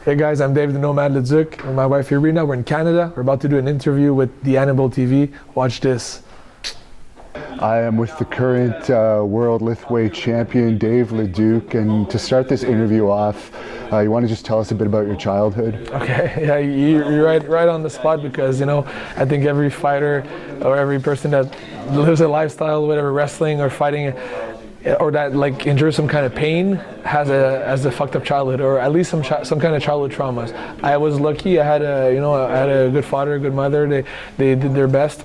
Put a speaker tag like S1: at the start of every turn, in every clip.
S1: Hey guys, I'm Dave the Nomad Leduc and my wife Irina. We're in Canada. We're about to do an interview with the Hannibal TV. Watch this.
S2: I am with the current world Lethwei champion, Dave Leduc, and to start this interview off, you want to just tell us a bit about your childhood?
S1: Okay, yeah, you're right on the spot because, you know, I think every fighter or every person that lives a lifestyle, whatever, wrestling or fighting, or that like endures some kind of pain has a fucked up childhood, or at least some kind of childhood traumas. I was lucky. I had a good father, a good mother. They did their best,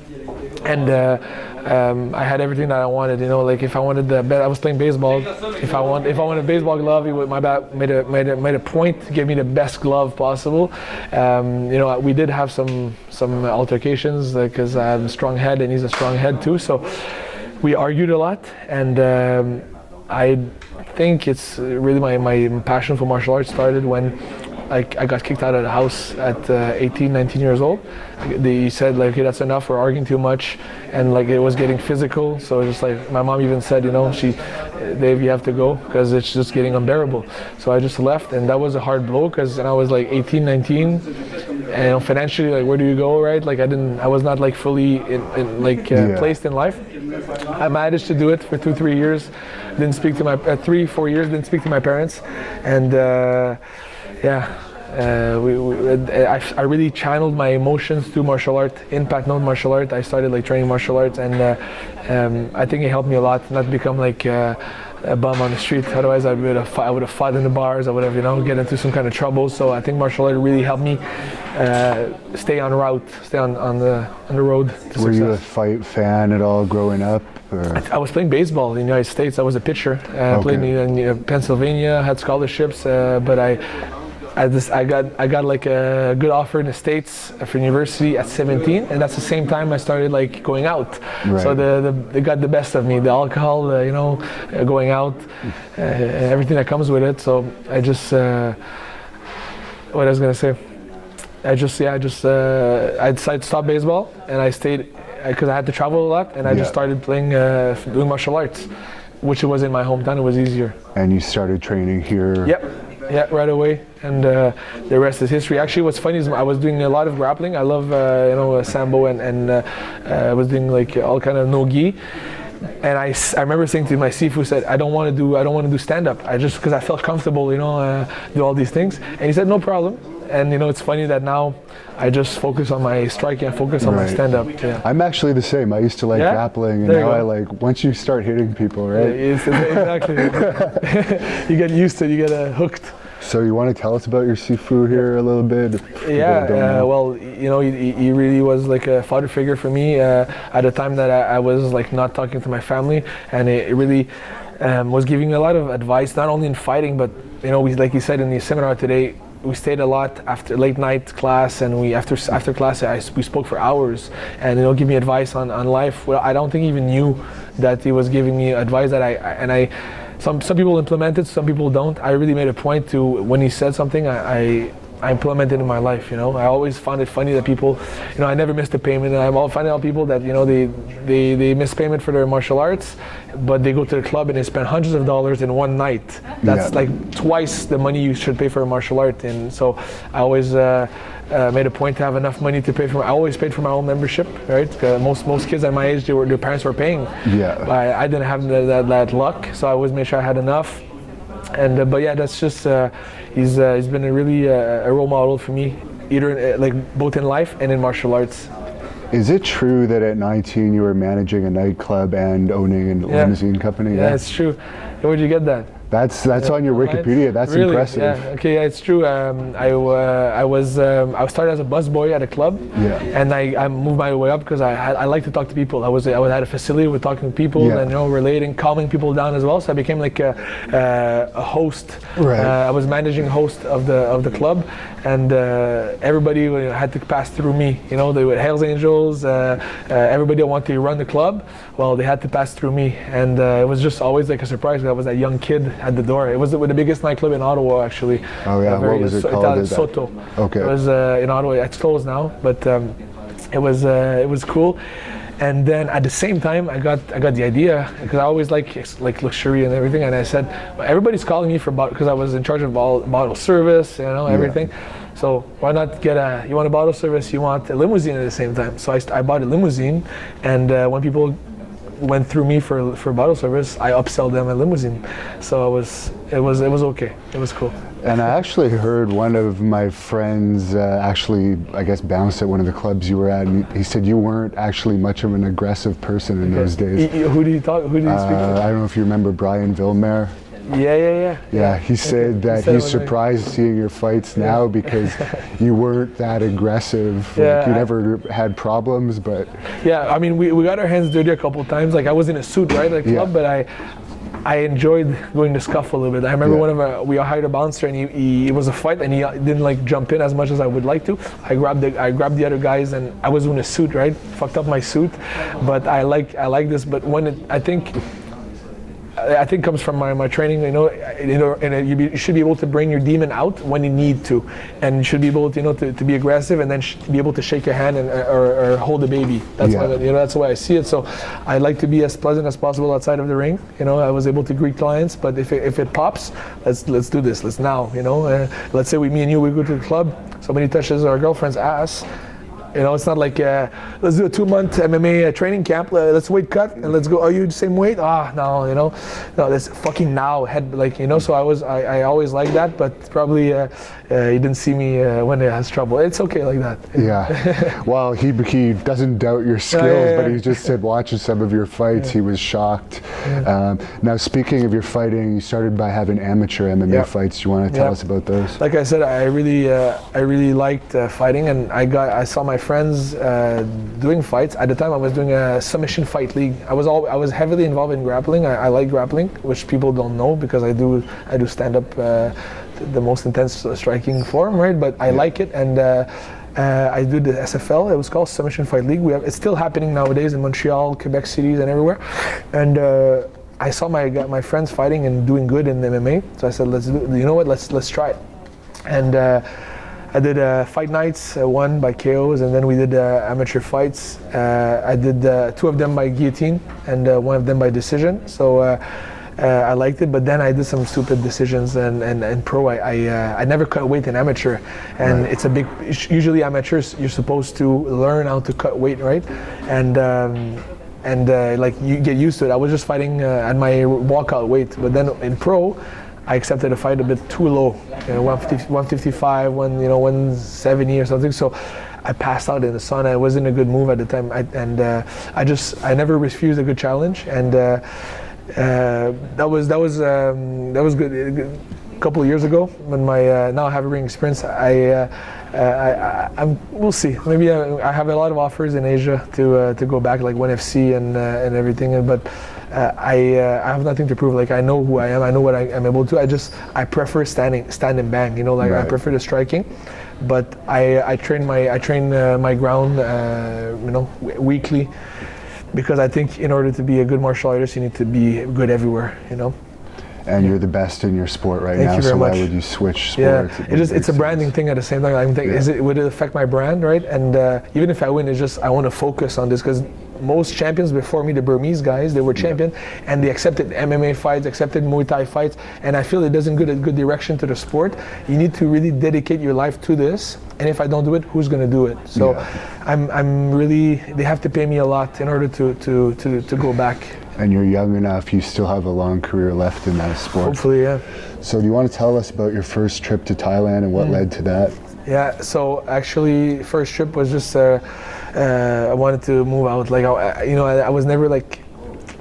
S1: and I had everything that I wanted. You know, like if I wanted I was playing baseball. If I wanted a baseball glove, my dad made a point to give me the best glove possible. You know, we did have some altercations because I have a strong head and he's a strong head too. So we argued a lot, and I think it's really my passion for martial arts started when I got kicked out of the house at 18, 19 years old. They said like, okay, that's enough, we're arguing too much, and like it was getting physical. So just like my mom even said, you know, Dave, you have to go because it's just getting unbearable. So I just left, and that was a hard blow because I was like 18, 19, and financially, like where do you go, right? Like I was not like fully placed in life. I managed to do it for 2-3 years. Didn't speak to my 3-4 years. Didn't speak to my parents, and I really channeled my emotions through martial art. In Patenaude martial art, I started like training martial arts, and I think it helped me a lot not to become like a bum on the street. Otherwise, I would have fought in the bars. I would have, you know, get into some kind of trouble. So I think martial art really helped me stay on route, stay on the road to success.
S2: Were you a fight fan at all growing up? Or?
S1: I was playing baseball in the United States. I was a pitcher. Played in Pennsylvania, had scholarships, but I got like a good offer in the States for university at 17, and that's the same time I started like going out.
S2: Right.
S1: So they got the best of me, the alcohol, you know, going out, everything that comes with it. So I just, what I was gonna say, I decided to stop baseball, and I stayed because I had to travel a lot, and I just started playing, doing martial arts, which it was in my hometown. It was easier.
S2: And you started training here.
S1: Yep. Yeah, right away, and the rest is history. Actually, what's funny is I was doing a lot of grappling. I love, sambo, and I was doing like all kind of no-gi. And I remember saying to my Sifu, said, I don't want to do stand-up. Because I felt comfortable, you know, do all these things. And he said, no problem. And you know, it's funny that now I just focus on my striking and focus on my stand-up. Yeah.
S2: I'm actually the same. I used to like grappling, and now I like, once you start hitting people, right?
S1: Exactly. You get used to it, you get hooked.
S2: So you want to tell us about your Sifu here a little bit?
S1: Yeah, well, you know, he really was like a father figure for me at a time that I was like not talking to my family, and it really was giving me a lot of advice, not only in fighting, but you know, like you said in the seminar today, we stayed a lot after late night class, and after class we spoke for hours, and you know, give me advice on life. Well, I don't think he even knew that he was giving me advice that some people implement it, some people don't. I really made a point to, when he said something, I implemented in my life. You know, I always found it funny that people, you know, I never missed a payment, and I'm all finding out people that, you know, they miss payment for their martial arts, but they go to the club and they spend hundreds of dollars in one night. That's like twice the money you should pay for a martial art. And so I always made a point to have enough money to pay for. I always paid for my own membership, right? Most kids at my age, their parents were paying. Yeah. I didn't have that luck, so I always made sure I had enough. And but yeah, that's just he's been a really a role model for me, either like both in life and in martial arts.
S2: Is it true that at 19 you were managing a nightclub and owning a limousine company?
S1: Yeah, it's true. Where'd you get that?
S2: That's on your Wikipedia. That's really impressive.
S1: Yeah. Okay. Yeah, it's true. I started as a busboy at a club, and I moved my way up because I like to talk to people. I had a facility with talking to people and, you know, relating, calming people down as well. So I became like a host. Right. I was managing host of the club, and everybody had to pass through me. You know, they were Hells Angels. Everybody that wanted to run the club, well, they had to pass through me, and it was just always like a surprise. I was that young kid at the door. It was the biggest nightclub in Ottawa, actually.
S2: Oh yeah, what was it called?
S1: Soto.
S2: Okay.
S1: It was in Ottawa. It's closed now, but it was cool. And then at the same time, I got the idea, because I always like luxury and everything. And I said, everybody's calling me for because I was in charge of bottle service, everything. So why not get you want a bottle service, you want a limousine at the same time. So I bought a limousine, and when people went through me for bottle service, I upsell them a limousine. So it was okay. It was cool.
S2: And I actually heard one of my friends actually, I guess, bounced at one of the clubs you were at, and he said you weren't actually much of an aggressive person in those days.
S1: Who do you speak to?
S2: I don't know if you remember Brian Villemere.
S1: Yeah,
S2: he said that he's surprised seeing your fights now because you weren't that aggressive. Like, you never had problems, but... Yeah,
S1: I mean, we got our hands dirty a couple of times. Like, I was in a suit, right, at the club, but I enjoyed going to scuffle a little bit. I remember we hired a bouncer, and it was a fight, and he didn't like jump in as much as I would like to. I grabbed the other guys, and I was in a suit, right? Fucked up my suit, but I like this. But when I think comes from my training, and you should be able to bring your demon out when you need to, and you should be able to be aggressive, and then be able to shake your hand or hold a baby. That's that's the way I see it. So I like to be as pleasant as possible outside of the ring. I was able to greet clients, but if it pops, let's do this. Let's now. Let's say me and you go to the club. Somebody touches our girlfriend's ass. It's not like let's do a 2-month MMA training camp. Let's weight cut and let's go. Are you the same weight? No. That's fucking now. So I always like that, but probably you didn't see me when it has trouble. It's okay like that.
S2: Yeah. Well, he doesn't doubt your skills, but he just said watching some of your fights, he was shocked. Now, speaking of your fighting, you started by having amateur MMA fights. You want to tell us about those? Like
S1: I said, I really liked fighting, and I saw my friends doing fights. At the time, I was doing a submission fight league. I was heavily involved in grappling. I like grappling, which people don't know because I do stand up, the most intense striking form, right? But I like it, and I do the SFL. It was called Submission Fight League. It's still happening nowadays in Montreal, Quebec cities, and everywhere. And I saw my friends fighting and doing good in MMA. So I said, let's try it. And I did fight nights, one by KOs, and then we did amateur fights. I did 2 of them by guillotine and 1 of them by decision. So I liked it, but then I did some stupid decisions. And pro, I never cut weight in amateur, and it's a big. Usually amateurs, you're supposed to learn how to cut weight, right? And you get used to it. I was just fighting at my walkout weight, but then in pro, I accepted a fight a bit too low, 155, 170 or something. So I passed out in the sauna. It wasn't a good move at the time, I never refused a good challenge, and that was good. A couple of years ago, when my now I have a ring experience, we'll see. Maybe I have a lot of offers in Asia to go back, like ONE FC and everything, but. I have nothing to prove. Like, I know who I am. I know what I am able to. I prefer stand and bang. I prefer the striking, but I train my ground, weekly, because I think in order to be a good martial artist, you need to be good everywhere.
S2: And you're the best in your sport right now. So why would you switch sports?
S1: It's a branding thing at the same time. I'm thinking, would it affect my brand, right? And even if I win, I want to focus on this, because most champions before me, the Burmese guys, they were champion, and they accepted MMA fights, accepted Muay Thai fights, and I feel it doesn't give a good direction to the sport. You need to really dedicate your life to this, and if I don't do it, who's going to do it? So I'm really, they have to pay me a lot in order to go back.
S2: And you're young enough, you still have a long career left in that sport.
S1: Hopefully, yeah.
S2: So do you want to tell us about your first trip to Thailand and what led to that?
S1: Yeah, so actually, first trip was just, I wanted to move out. Like, I was never like,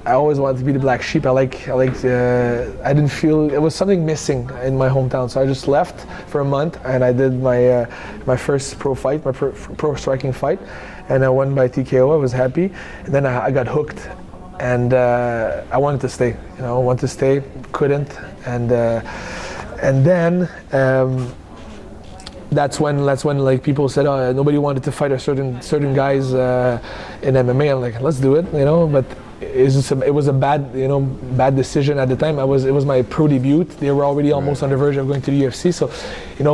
S1: I always wanted to be the black sheep. I didn't feel, it was something missing in my hometown. So I just left for a month, and I did my first pro fight, my pro striking fight, and I won by TKO. I was happy, and then I got hooked. And I wanted to stay, couldn't, and then that's when like people said, nobody wanted to fight a certain guys in MMA. I'm like, let's do it, but it was a bad decision at the time. It was my pro debut. They were already almost on the verge of going to the UFC, so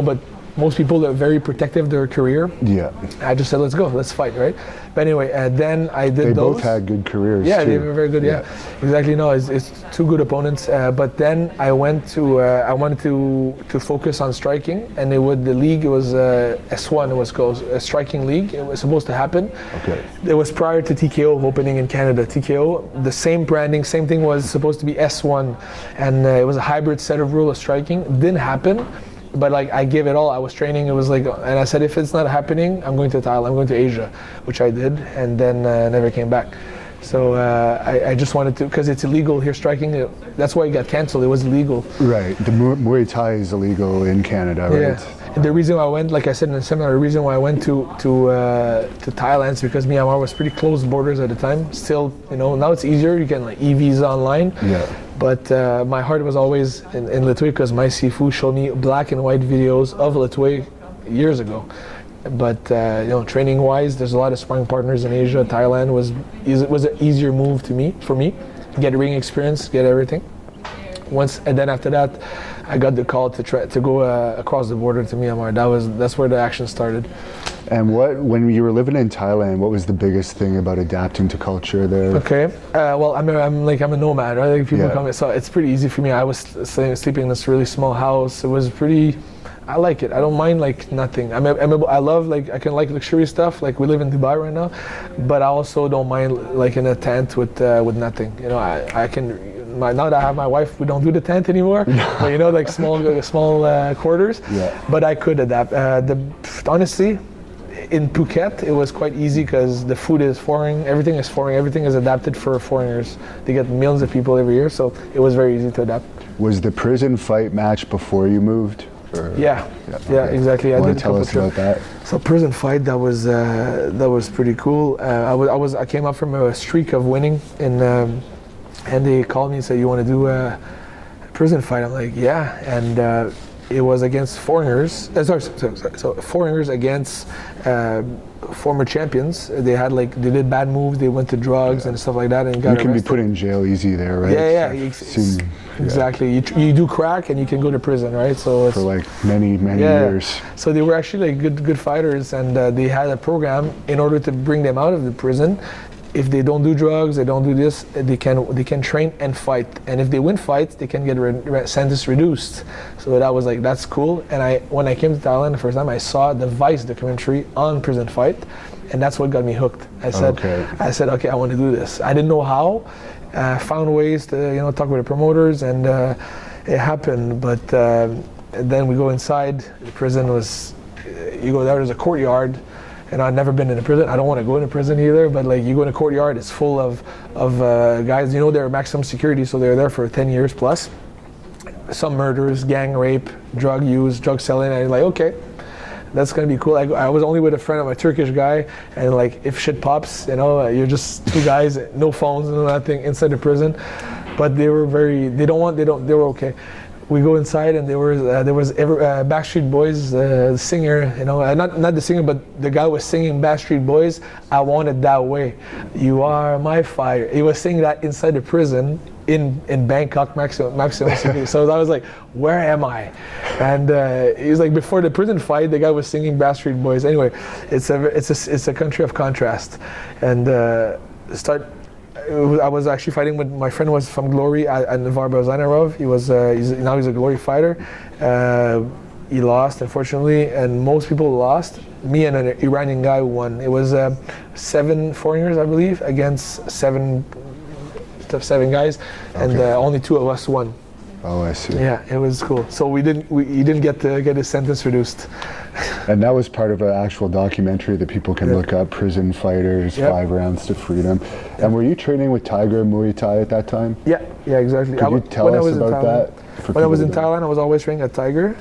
S1: but most people are very protective of their career.
S2: Yeah.
S1: I just said, let's go, let's fight, right? But anyway, then I did
S2: They
S1: those.
S2: both had good careers.
S1: Yeah,
S2: too.
S1: they were very good. Yeah, exactly. No, it's two good opponents. But then I went to I wanted to focus on striking, and the league, it was S1. It was called a striking league. It was supposed to happen.
S2: Okay.
S1: It was prior to TKO opening in Canada. TKO, the same branding, same thing, was supposed to be S1, and it was a hybrid set of rule of striking. It didn't happen. But like I gave it all. I was training. It was like, and I said, if it's not happening, I'm going to Thailand. I'm going to Asia, which I did, and then never came back. So I just wanted to, because it's illegal here striking. That's why it got canceled. It was illegal.
S2: Right. The Muay Thai is illegal in Canada, right?
S1: Yeah. And the reason why I went, like I said in the seminar, the reason why I went to Thailand is because Myanmar was pretty closed borders at the time. Still, now it's easier. You can like e-visa online. Yeah. But my heart was always in Lethwei, because my Sifu showed me black and white videos of Lethwei years ago. But training-wise, there's a lot of sparring partners in Asia. Thailand was an easier move for me. Get ring experience, get everything. And then after that, I got the call to go across the border to Myanmar. That's where the action started.
S2: And when you were living in Thailand, what was the biggest thing about adapting to culture there?
S1: Okay, well, I'm a nomad, right? Like people come, so it's pretty easy for me. I was sleeping in this really small house. It was pretty. I like it. I don't mind like nothing. I love I can like luxury stuff. Like we live in Dubai right now, but I also don't mind like in a tent with nothing. I can. Now that I have my wife, we don't do the tent anymore. But like small quarters. Yeah. But I could adapt. Honestly, in Phuket, it was quite easy because the food is foreign. Everything is foreign. Everything is adapted for foreigners. They get millions of people every year, so it was very easy to adapt.
S2: Was the prison fight match before you moved?
S1: Yeah, exactly. I did
S2: tell us about that.
S1: So prison fight, that was pretty cool. I came up from a streak of winning, and they called me and said, "You want to do a prison fight?" I'm like, "Yeah," and it was against foreigners. So foreigners against former champions. They did bad moves. They went to drugs and stuff like that, and got
S2: arrested. You can be put in jail easy there, right?
S1: Yeah. Exactly. You do crack and you can go to prison, right? So it's,
S2: for many years. So
S1: they were actually good fighters, and they had a program in order to bring them out of the prison. If they don't do drugs, they don't do this, they can train and fight. And if they win fights, they can get sentence reduced. So that was that's cool. And when I came to Thailand the first time, I saw the Vice documentary on prison fight, and that's what got me hooked. I said, okay, I want to do this. I didn't know how. Found ways to talk with the promoters, and it happened. But then we go inside. The prison was, you go there's a courtyard. And I've never been in a prison. I don't want to go into prison either, but you go in a courtyard, it's full of guys, they're maximum security, so they're there for 10 years plus. Some murders, gang rape, drug use, drug selling, and I'm okay, that's gonna be cool. I was only with a friend of a Turkish guy, and if shit pops, you're just two guys, no phones, no nothing, inside the prison. But they were they were okay. We go inside, and there was Backstreet Boys singer, not the singer, but the guy was singing Backstreet Boys, "I Want It That Way," "You Are My Fire." He was singing that inside the prison in Bangkok maximum City. So I was like, where am I? And he was before the prison fight, the guy was singing Backstreet Boys. Anyway, it's a country of contrast, and I was actually fighting with my friend was from Glory and Navar Bazanarov. He's a Glory fighter. He lost, unfortunately, and most people lost. Me and an Iranian guy won. It was 7 foreigners, I believe, against seven guys, and only 2 of us won.
S2: Oh, I see.
S1: Yeah, it was cool. So he didn't get his sentence reduced.
S2: And that was part of an actual documentary that people can look up, Prison Fighters, 5 Rounds to Freedom. And were you training with Tiger Mui Thai at that time?
S1: Yeah, exactly.
S2: Could you tell us about that?
S1: When I was in Thailand, I was always training at Tiger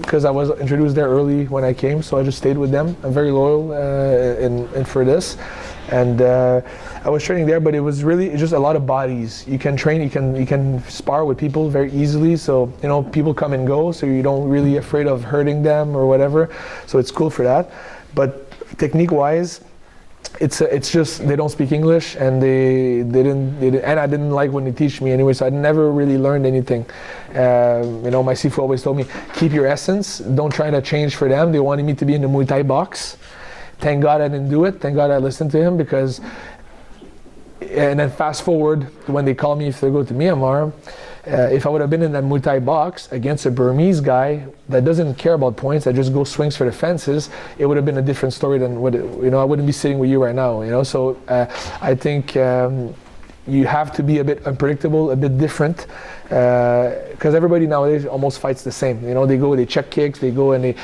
S1: because I was introduced there early when I came, so I just stayed with them. I'm very loyal in for this. And I was training there, but it was really just a lot of bodies. You can train, you can spar with people very easily. So people come and go, so you don't really afraid of hurting them or whatever. So it's cool for that. But technique-wise, it's just they don't speak English, and they didn't, and I didn't like when they teach me anyway, so I never really learned anything. You know, my Sifu always told me, keep your essence, don't try to change for them. They wanted me to be in the Muay Thai box. Thank God I didn't do it. Thank God I listened to him, because, and then fast forward when they called me to go to Myanmar, if I would have been in that Muay Thai box against a Burmese guy that doesn't care about points, that just goes swings for the fences, it would have been a different story than what you know. I wouldn't be sitting with you right now, you know. So I think you have to be a bit unpredictable, a bit different, because everybody nowadays almost fights the same. You know, they check kicks, they go and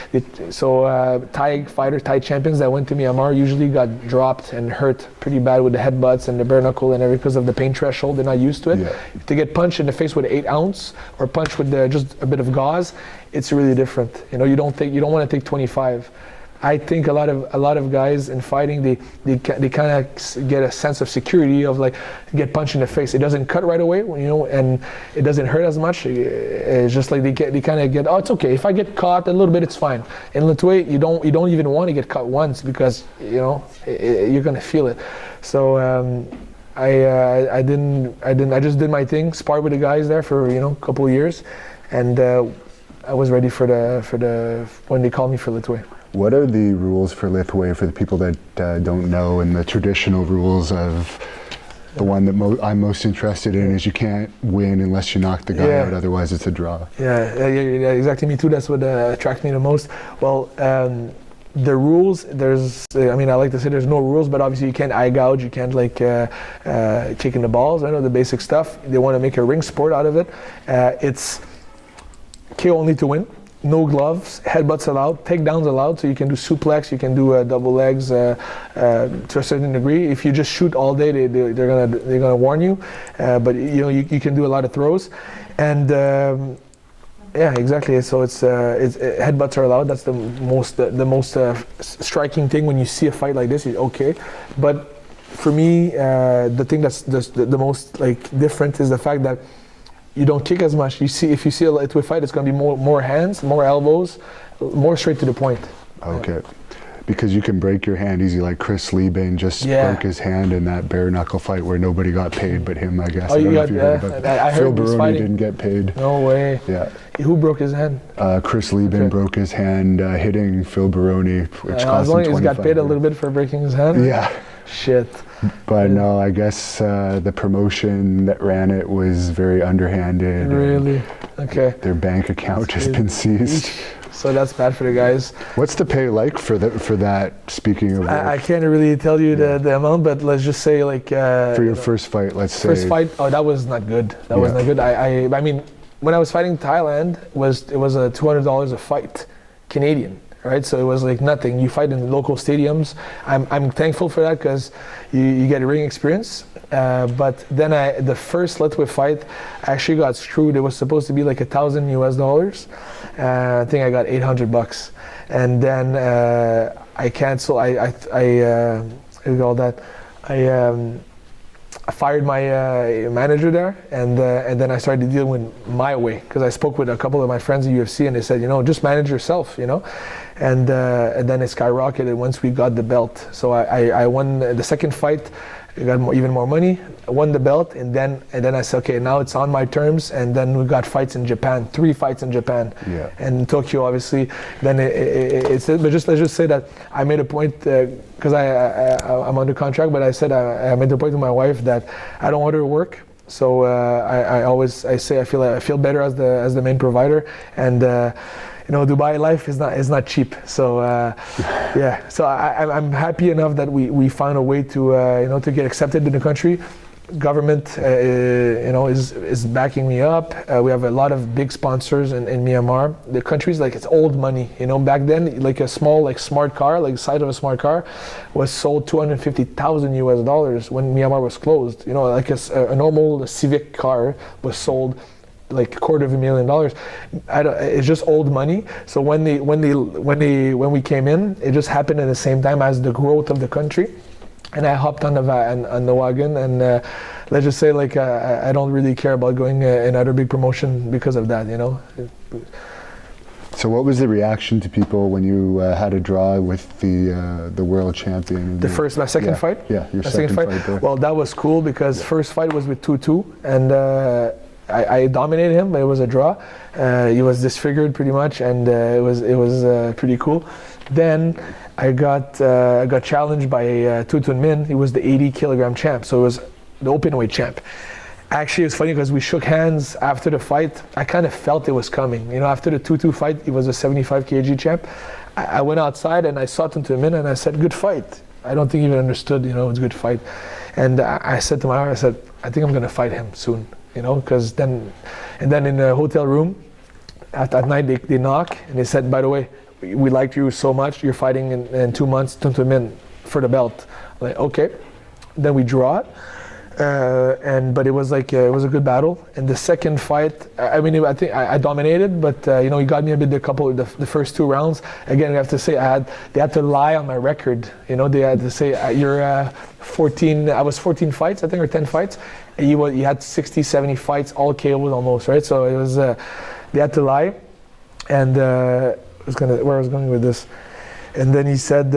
S1: so Thai fighters, Thai champions that went to Myanmar usually got dropped and hurt pretty bad with the headbutts and the bare knuckle and everything, because of the pain threshold. They're not used to it. Yeah. To get punched in the face with 8 ounce or punched with just a bit of gauze, it's really different. You know, you don't want to take 25. I think a lot of guys in fighting, they kind of get a sense of security of like, get punched in the face. It doesn't cut right away, you know, and it doesn't hurt as much. It's just like they kind of get, oh, it's okay. If I get caught a little bit, it's fine. In Lethwei, you don't even want to get caught once, because you know you're gonna feel it. So I just did my thing, sparred with the guys there for a couple of years, and I was ready for the when they called me for Lethwei.
S2: What are the rules for Lethwei for the people that don't know, and the traditional rules of the one that I'm most interested in is you can't win unless you knock the guy out, otherwise it's a draw. Yeah,
S1: exactly. Me too. That's what attracts me the most. Well, the rules, I like to say there's no rules, but obviously you can't eye gouge, you can't like kicking the balls. I know the basic stuff. They want to make a ring sport out of it. It's KO only to win. No gloves, headbutts allowed, takedowns allowed, so you can do suplex, you can do double legs to a certain degree. If you just shoot all day, they're gonna warn you, but you can do a lot of throws, and yeah, exactly. So it's headbutts are allowed. That's the most striking thing when you see a fight like this. Okay, but for me, the thing that's the most like different is the fact that you don't kick as much. If you see a Lethwei fight, it's going to be more hands, more elbows, more straight to the point.
S2: Okay. Because you can break your hand easy, like Chris Lieben just broke his hand in that bare knuckle fight where nobody got paid but him, I guess.
S1: Oh, I don't know if you heard about that. I heard
S2: Phil Baroni didn't get paid.
S1: No way.
S2: Yeah.
S1: Who broke his hand?
S2: Chris Lieben broke his hand hitting Phil Baroni, which cost him $25.
S1: As long as he got paid a little bit for breaking his hand?
S2: Yeah.
S1: Shit.
S2: But no, I guess the promotion that ran it was very underhanded.
S1: Really? Okay.
S2: Their bank account has been seized.
S1: So that's bad for the guys.
S2: What's the pay like for that? Speaking of,
S1: I can't really tell you the amount, but let's just say like
S2: for your first fight, let's say.
S1: First fight, oh, that was not good. That was not good. I mean, when I was fighting Thailand, it was a $200 a fight, Canadian. Right, so it was like nothing. You fight in local stadiums. I'm thankful for that, because you get a ring experience. But then the first Lethwei fight, I actually got screwed. It was supposed to be like $1,000 US. I think I got $800, and then I canceled. I fired my manager there, and then I started dealing with my way, because I spoke with a couple of my friends in UFC, and they said, just manage yourself, and then it skyrocketed once we got the belt. So I won the second fight, I got even more money, I won the belt, and then I said, okay, now it's on my terms, and then we got fights in Japan, 3 fights in Japan, and Tokyo, obviously. Then but let's just say that I made a point, because I'm under contract, but I said I made the point to my wife that I don't want her to work. So I say I feel better as the main provider, and Dubai life is not cheap. So so I'm happy enough that we found a way to to get accepted in the country. Government is backing me up. We have a lot of big sponsors in Myanmar. The country's like, it's old money. Back then, like a small smart car, like the size of a smart car, was sold $250,000 US when Myanmar was closed. Like a normal Civic car was sold like $250,000. It's just old money. So when we came in, it just happened at the same time as the growth of the country. And I hopped on the wagon, and let's just say I don't really care about going another big promotion because of that,
S2: So what was the reaction to people when you had a draw with the world champion?
S1: My second fight?
S2: Yeah, your second fight there.
S1: Well, that was cool because first fight was with 2-2, and I dominated him, but it was a draw. He was disfigured pretty much, and it was pretty cool. Then I got challenged by Tu Tun Min. He was the 80 kilogram champ, so it was the open weight champ. Actually, it's funny because we shook hands after the fight. I kind of felt it was coming. You know, after the 2-2 fight, he was a 75 kg champ. I went outside and I saw Tu Tun Min and I said, "Good fight." I don't think he even understood, you know, it was a good fight. And I said to my wife, I said, "I think I'm going to fight him soon." You know, because then in the hotel room at night they knock and they said, "By the way, we liked you so much. You're fighting in 2 months, Tu Tun Min for the belt." I'm like, okay. Then we draw it, but it was like it was a good battle. And the second fight, I mean, I think I dominated, but you know, he got me a bit the first 2 rounds. Again, I have to say they had to lie on my record. You know, they had to say you're 14. I was 14 fights, I think, or 10 fights. He had 60, 70 fights, all KO'd almost, right? So it was they had to lie, and where I was going with this, and then he said.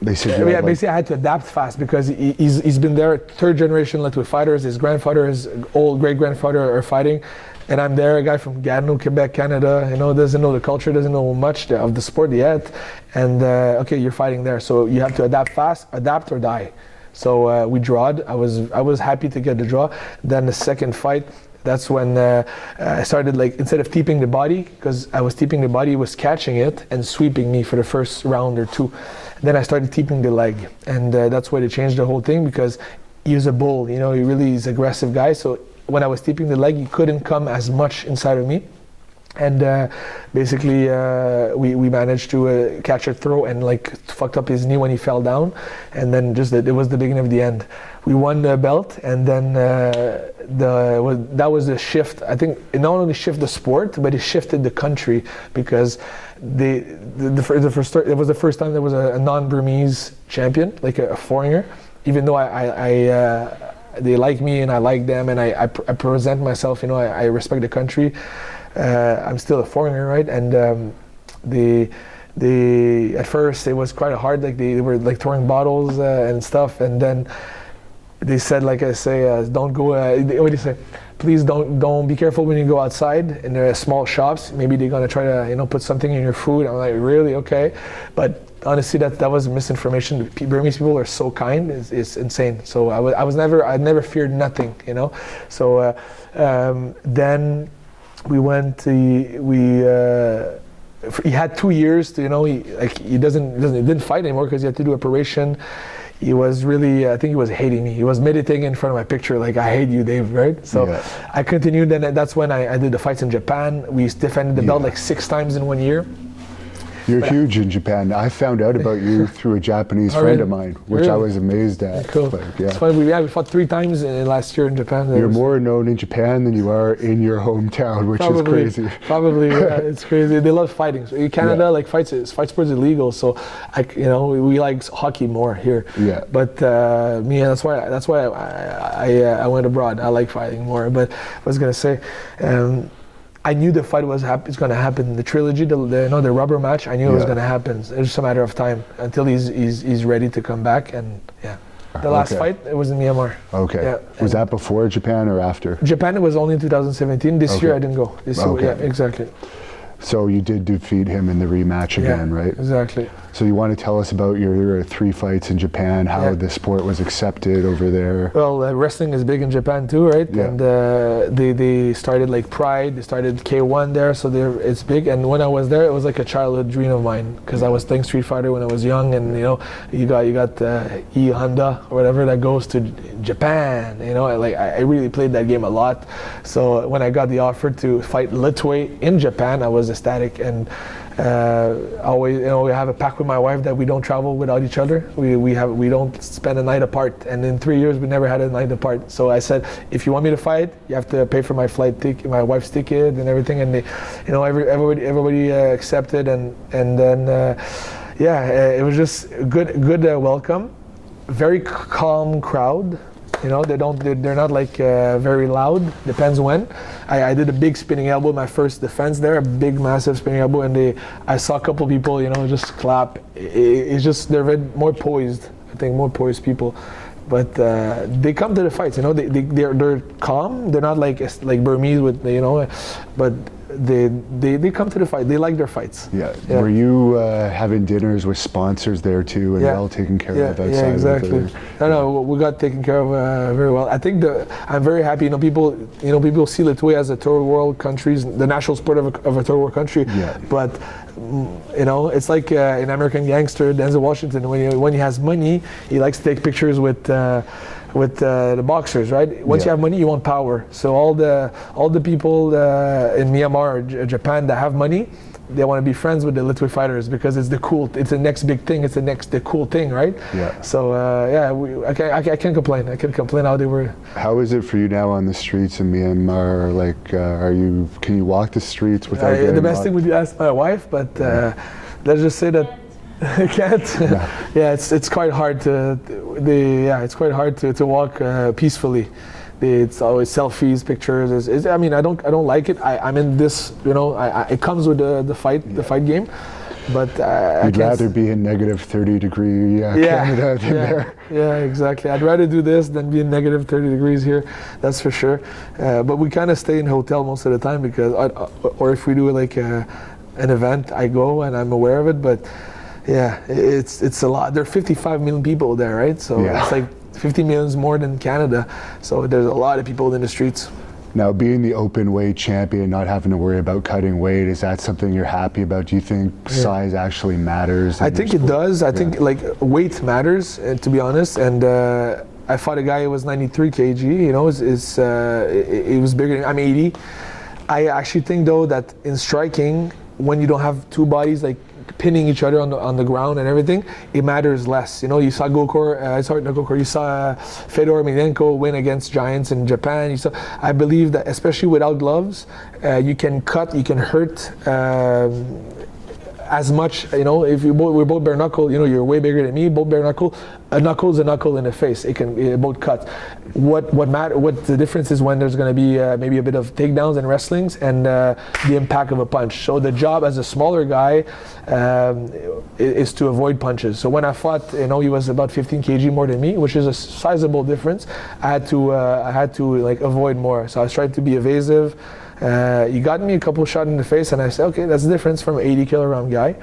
S2: They said
S1: basically I had to adapt fast because he's been there, 3rd generation Lethwei fighters. His grandfather, his old great grandfather are fighting, and I'm there, a guy from Gatineau, Quebec, Canada. You know, doesn't know the culture, doesn't know much of the sport yet, and okay, you're fighting there, so you have to adapt fast, adapt or die. So we drawed. I was happy to get the draw. Then the second fight. That's when I started, like, instead of teeping the body, because I was teeping the body, he was catching it and sweeping me for the first round or 2. Then I started teeping the leg, and that's why they changed the whole thing, because he was a bull, you know, he really is an aggressive guy. So when I was teeping the leg, he couldn't come as much inside of me. And basically we managed to catch a throw and like fucked up his knee when he fell down, and then it was the beginning of the end. We won the belt, and then that was a shift. I think it not only shifted the sport, but it shifted the country, because it was the first time there was a non-Burmese champion, like a foreigner. Even though they like me and I like them, and I present myself, you know, I respect the country. I'm still a foreigner, right? And at first it was quite hard. Like they were like throwing bottles and stuff, and then they said, like I say, don't go. What do you say? Please don't be careful when you go outside in the small shops. Maybe they're gonna try to, you know, put something in your food. I'm like, really? Okay, but honestly, that was misinformation. Burmese people are so kind; it's insane. So I never feared nothing, you know. So then. We went to, he had 2 years to, you know, he didn't fight anymore because he had to do operation. He was really, I think he was hating me. He was meditating in front of my picture, like, "I hate you, Dave," right? So yeah. I continued, and that's when I did the fights in Japan. We defended the belt like 6 times in 1 year.
S2: You're huge in Japan. I found out about you through a Japanese friend of mine, which I was amazed at.
S1: Cool. But, yeah. It's funny, we fought 3 times last year in Japan.
S2: You're more known in Japan than you are in your hometown, which is crazy.
S1: Probably, yeah, it's crazy. They love fighting. So in Canada, like fight sports is illegal, so we like hockey more here. Yeah. But me, that's why I went abroad. I like fighting more. But I was gonna say. I knew the fight was going to happen. The trilogy, the rubber match, I knew it was going to happen. It was just a matter of time until he's ready to come back. And yeah, the last fight, it was in Myanmar. Okay. Yeah,
S2: was that before Japan or after?
S1: Japan, it was only in 2017. This year I didn't go. Yeah, exactly.
S2: So you did defeat him in the rematch again, right? Exactly. So you want to tell us about your 3 fights in Japan, how the sport was accepted over there?
S1: Well, wrestling is big in Japan too, right? Yeah. And they started like Pride, they started K1 there, so it's big. And when I was there, it was like a childhood dream of mine, because I was playing Street Fighter when I was young, and you know, you got E Honda or whatever that goes to Japan. You know, I really played that game a lot. So when I got the offer to fight Lethwei in Japan, I was ecstatic. And always, you know, we have a pact with my wife that we don't travel without each other. We don't spend a night apart, and in 3 years we never had a night apart. So I said, if you want me to fight, you have to pay for my flight ticket, my wife's ticket, and everything. And they, you know, everybody accepted, and then it was just good welcome, very calm crowd. You know, they're not like very loud. Depends when. I did a big spinning elbow, my first defense there, a big massive spinning elbow, and I saw a couple people, you know, just clap. It's just they're more poised. I think more poised people. But they come to the fights, you know. They're calm. They're not like Burmese with, you know, but they come to the fight. They like their fights.
S2: Yeah. Were you having dinners with sponsors there too, and well taken care of outside?
S1: Yeah, exactly. No, we got taken care of very well. I think I'm very happy. You know, people see Lethwei as a third world country, the national sport of a third world country. Yeah. But you know, it's like an American gangster, Denzel Washington. When he has money, he likes to take pictures with the boxers, right? Once you have money, you want power. So all the people in Myanmar or Japan that have money, they want to be friends with the Lethwei fighters because it's the next big thing. It's the cool thing, right? Yeah. So I can't complain. I can't complain how they were.
S2: How is it for you now on the streets in Myanmar? Like, can you walk the streets without getting
S1: the best thing would be ask my wife, but let's just say that I can't. Yeah, it's quite hard to walk peacefully. It's always selfies, pictures. I mean, I don't like it. I'm in this, you know. It comes with the fight game, but
S2: you'd rather be in negative 30 degree Canada than there.
S1: Yeah, exactly. I'd rather do this than be in negative 30 degrees here. That's for sure. But we kind of stay in hotel most of the time because, or if we do like an event, I go and I'm aware of it. But yeah, it's a lot. There are 55 million people there, right? So it's like 50 million more than Canada. So there's a lot of people in the streets.
S2: Now, being the open-weight champion, not having to worry about cutting weight, is that something you're happy about? Do you think size actually matters?
S1: I think it does. I think like weight matters, to be honest. And I fought a guy who was 93 kg. You know, he was bigger than I'm 80. I actually think though that in striking, when you don't have two bodies like pinning each other on the ground and everything, it matters less. You know, you saw you saw Fedor Emelianenko win against giants in Japan. I believe that especially without gloves, you can cut, you can hurt as much. You know, if we're both bare knuckle, you know, you're way bigger than me, both bare knuckle. A knuckle is a knuckle in the face. It can both cut. What the difference is when there's going to be maybe a bit of takedowns and wrestlings and the impact of a punch. So the job as a smaller guy is to avoid punches. So when I fought, you know, he was about 15 kg more than me, which is a sizable difference. I had to like avoid more. So I was trying to be evasive. He got me a couple shots in the face, and I said, okay, that's the difference from an 80 kilogram guy.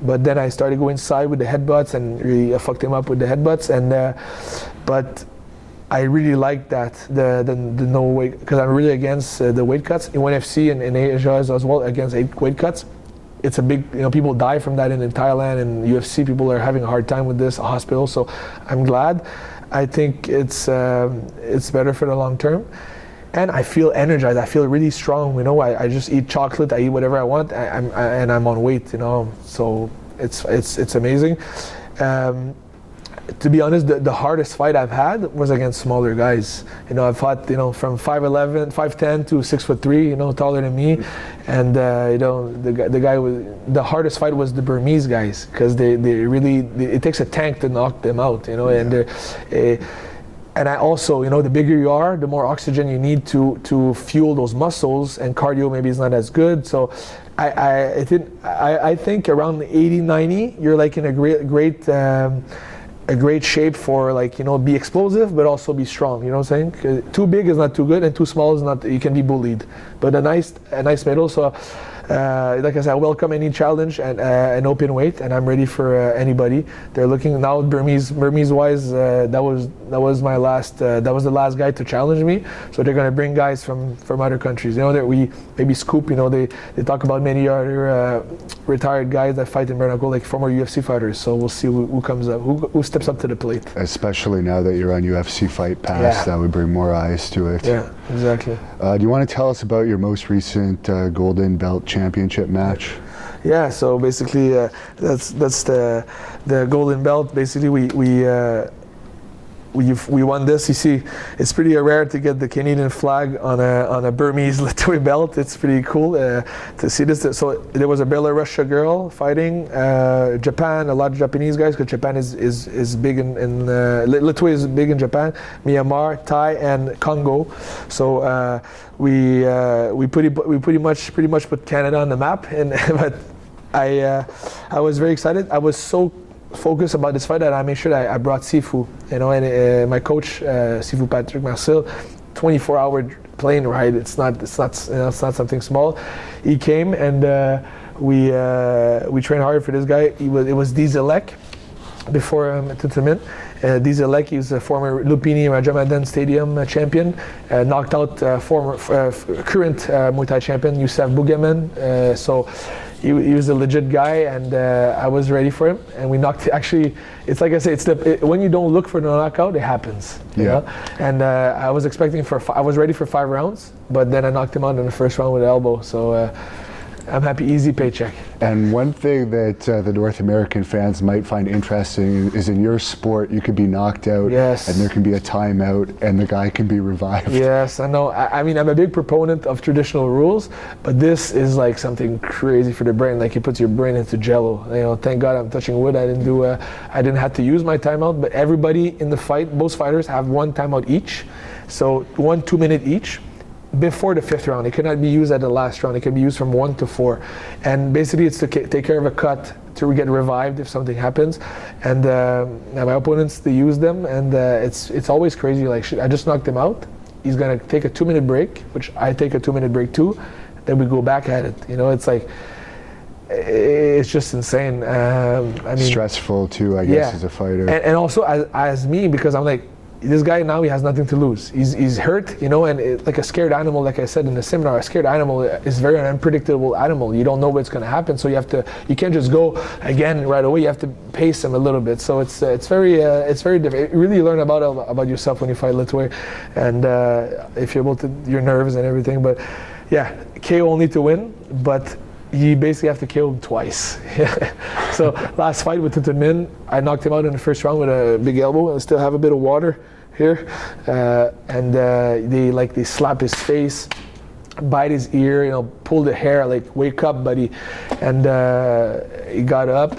S1: But then I started going inside with the headbutts, and really fucked him up with the headbutts. And but I really like that the no weight, because I'm really against the weight cuts in UFC and in Asia as well, against weight cuts. It's a big, you know, people die from that in Thailand, and UFC people are having a hard time with this, hospital. So I'm glad. I think it's better for the long term. And I feel energized. I feel really strong. You know, I just eat chocolate. I eat whatever I want. And I'm on weight. You know, so it's amazing. To be honest, the hardest fight I've had was against smaller guys. You know, I've fought, you know, from 5'11", 5'10" to 6'3", you know, taller than me. And you know, the hardest fight was the Burmese guys, because they really it takes a tank to knock them out. You know, and I also, you know, the bigger you are, the more oxygen you need to fuel those muscles, and cardio maybe is not as good. So I think around 80, 90, you're like in a great shape for, like, you know, be explosive but also be strong. You know what I'm saying? Too big is not too good, and too small is not. You can be bullied. But a nice middle. So. Like I said, I welcome any challenge and an open weight, and I'm ready for anybody. They're looking now Burmese wise. That was my last. That was the last guy to challenge me. So they're going to bring guys from other countries. You know, that we maybe Scoop. You know, they talk about many other retired guys that fight in bare knuckle, like former UFC fighters. So we'll see who comes up, who steps up to the plate. Especially now that you're on UFC Fight Pass, that would bring more eyes to it. Yeah, exactly. Do you want to tell us about your most recent Golden Belt Championship match? Yeah, so basically that's the Golden Belt. Basically, we we won this. You see, it's pretty rare to get the Canadian flag on a Burmese Lethwei belt. It's pretty cool to see this. So there was a Belarusian girl fighting Japan, a lot of Japanese guys, because Japan is big in Lethwei is big in Japan, Myanmar, Thai, and Congo. So we pretty much put Canada on the map. And but I was very excited. I was so focused about this fight that I made sure that I brought Sifu, and my coach, Sifu Patrick Marcil, 24-hour plane ride. It's not something small. He came and we trained hard for this guy. It was Dieselek before Tutumin. Dieselek, he's a former Lupini Rajamadan Stadium champion, knocked out current Muay Thai champion Youssef Bougaman. So he was a legit guy, and I was ready for him. And we knocked. Actually, it's like I say, when you don't look for the knockout, it happens. You know? And I was expecting I was ready for 5 rounds, but then I knocked him out in the first round with an elbow. So I'm happy, easy paycheck.
S2: And one thing that the North American fans might find interesting is in your sport, you could be knocked out,
S1: yes,
S2: and there can be a timeout, and the guy can be revived.
S1: Yes, I know. I mean, I'm a big proponent of traditional rules, but this is like something crazy for the brain. Like, it puts your brain into jello. Thank God I'm touching wood. I didn't have to use my timeout, but everybody in the fight, most fighters have 1 timeout each, so 1 2-minute each. Before the 5th round. It cannot be used at the last round. It can be used from 1 to 4. And basically it's to take care of a cut, to get revived if something happens. And my opponents, they use them, and it's always crazy. Like, I just knocked him out. He's gonna take a 2-minute break, which I take a 2-minute break too. Then we go back at it. It's like, it's just insane. I mean,
S2: stressful too, I guess, as a fighter.
S1: And also as me, because I'm like, this guy now, he has nothing to lose. He's hurt, and like a scared animal, like I said in the seminar, a scared animal is very unpredictable animal. You don't know what's going to happen, so you can't just go again right away. You have to pace him a little bit. So it's very different. You really learn about yourself when you fight Lethwei, and if you're able to, your nerves and everything. But yeah, KO only to win, but you basically have to KO him twice. So last fight with Tutumin, I knocked him out in the first round with a big elbow. I still have a bit of water here, and they slap his face, bite his ear, pull the hair, like, wake up, buddy. And he got up,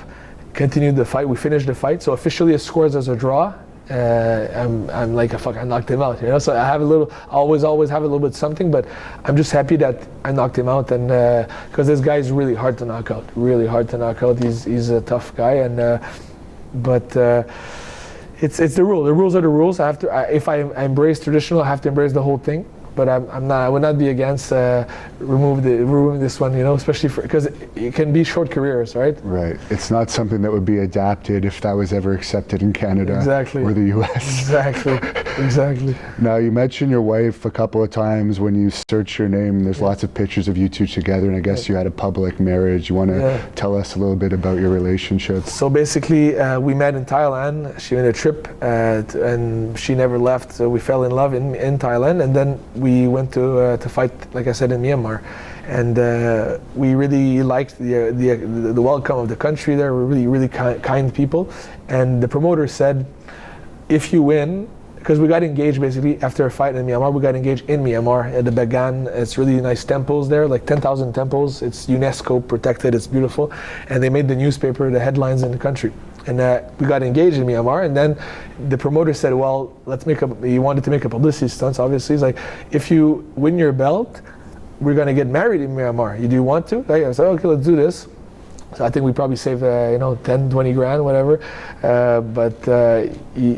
S1: continued the fight. We finished the fight, so officially it scores as a draw. I'm like, fuck, I knocked him out, So I have always have a little bit something, but I'm just happy that I knocked him out, and because this guy is really hard to knock out, He's a tough guy, and but it's the rule. The rules are the rules. If I embrace traditional, I have to embrace the whole thing. But I would not be against removing this one, especially because it can be short careers, right?
S2: Right. It's not something that would be adapted if that was ever accepted in Canada or the U.S.
S1: Exactly.
S2: Now, you mentioned your wife a couple of times. When you search your name, there's lots of pictures of you two together, and I guess you had a public marriage. You want to tell us a little bit about your relationship? So
S1: basically, we met in Thailand. She went on a trip, and she never left. So we fell in love in Thailand, and then we went to fight, like I said, in Myanmar, and we really liked the welcome of the country there. We're really kind people, and the promoter said, if you win, because we got engaged basically after a fight in Myanmar, we got engaged in Myanmar at the Bagan. It's really nice temples there, like 10,000 temples. It's UNESCO protected. It's beautiful, and they made the newspaper, the headlines in the country. And we got engaged in Myanmar, and then the promoter said, well, he wanted to make a publicity stunt, obviously. He's like, if you win your belt, we're going to get married in Myanmar. Do you want to? I said, okay, let's do this. So I think we probably saved, 10, 20 grand, whatever. But he